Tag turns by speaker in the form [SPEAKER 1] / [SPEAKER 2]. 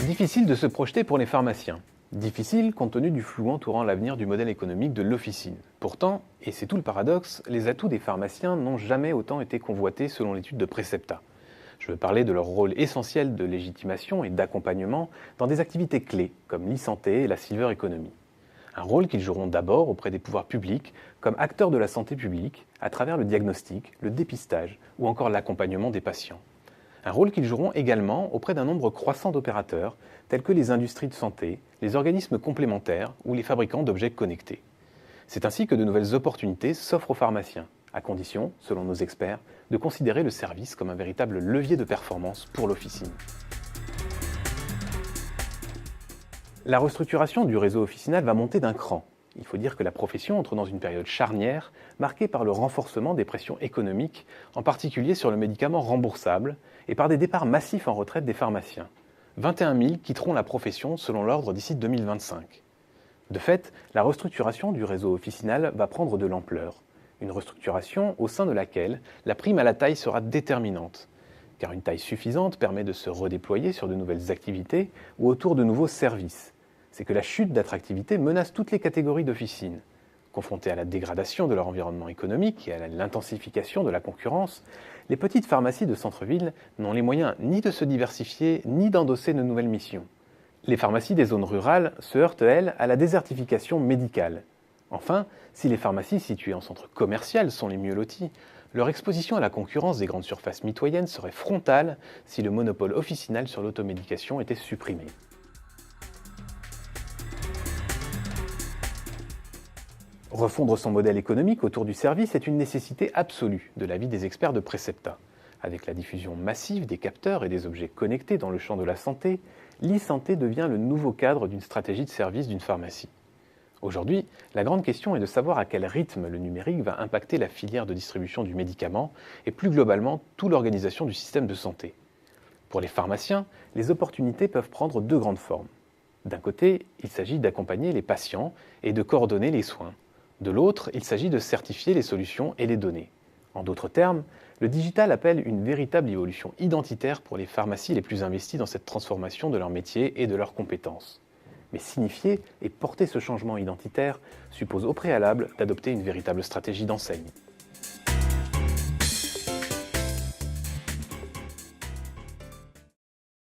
[SPEAKER 1] Difficile de se projeter pour les pharmaciens. Difficile compte tenu du flou entourant l'avenir du modèle économique de l'officine. Pourtant, et c'est tout le paradoxe, les atouts des pharmaciens n'ont jamais autant été convoités selon l'étude de Precepta. Je veux parler de leur rôle essentiel de légitimation et d'accompagnement dans des activités clés comme l'e-santé et la silver economy. Un rôle qu'ils joueront d'abord auprès des pouvoirs publics comme acteurs de la santé publique à travers le diagnostic, le dépistage ou encore l'accompagnement des patients. Un rôle qu'ils joueront également auprès d'un nombre croissant d'opérateurs, tels que les industries de santé, les organismes complémentaires ou les fabricants d'objets connectés. C'est ainsi que de nouvelles opportunités s'offrent aux pharmaciens, à condition, selon nos experts, de considérer le service comme un véritable levier de performance pour l'officine. La restructuration du réseau officinal va monter d'un cran. Il faut dire que la profession entre dans une période charnière, marquée par le renforcement des pressions économiques, en particulier sur le médicament remboursable, et par des départs massifs en retraite des pharmaciens. 21 000 quitteront la profession selon l'ordre d'ici 2025. De fait, la restructuration du réseau officinal va prendre de l'ampleur. Une restructuration au sein de laquelle la prime à la taille sera déterminante. Car une taille suffisante permet de se redéployer sur de nouvelles activités ou autour de nouveaux services. C'est que la chute d'attractivité menace toutes les catégories d'officines. Confrontées à la dégradation de leur environnement économique et à l'intensification de la concurrence, les petites pharmacies de centre-ville n'ont les moyens ni de se diversifier ni d'endosser de nouvelles missions. Les pharmacies des zones rurales se heurtent, elles, à la désertification médicale. Enfin, si les pharmacies situées en centre commercial sont les mieux loties, leur exposition à la concurrence des grandes surfaces mitoyennes serait frontale si le monopole officinal sur l'automédication était supprimé. Refondre son modèle économique autour du service est une nécessité absolue de l'avis des experts de Precepta. Avec la diffusion massive des capteurs et des objets connectés dans le champ de la santé, l'e-santé devient le nouveau cadre d'une stratégie de service d'une pharmacie. Aujourd'hui, la grande question est de savoir à quel rythme le numérique va impacter la filière de distribution du médicament et plus globalement toute l'organisation du système de santé. Pour les pharmaciens, les opportunités peuvent prendre deux grandes formes. D'un côté, il s'agit d'accompagner les patients et de coordonner les soins. De l'autre, il s'agit de certifier les solutions et les données. En d'autres termes, le digital appelle une véritable évolution identitaire pour les pharmacies les plus investies dans cette transformation de leur métier et de leurs compétences. Mais signifier et porter ce changement identitaire suppose au préalable d'adopter une véritable stratégie d'enseigne.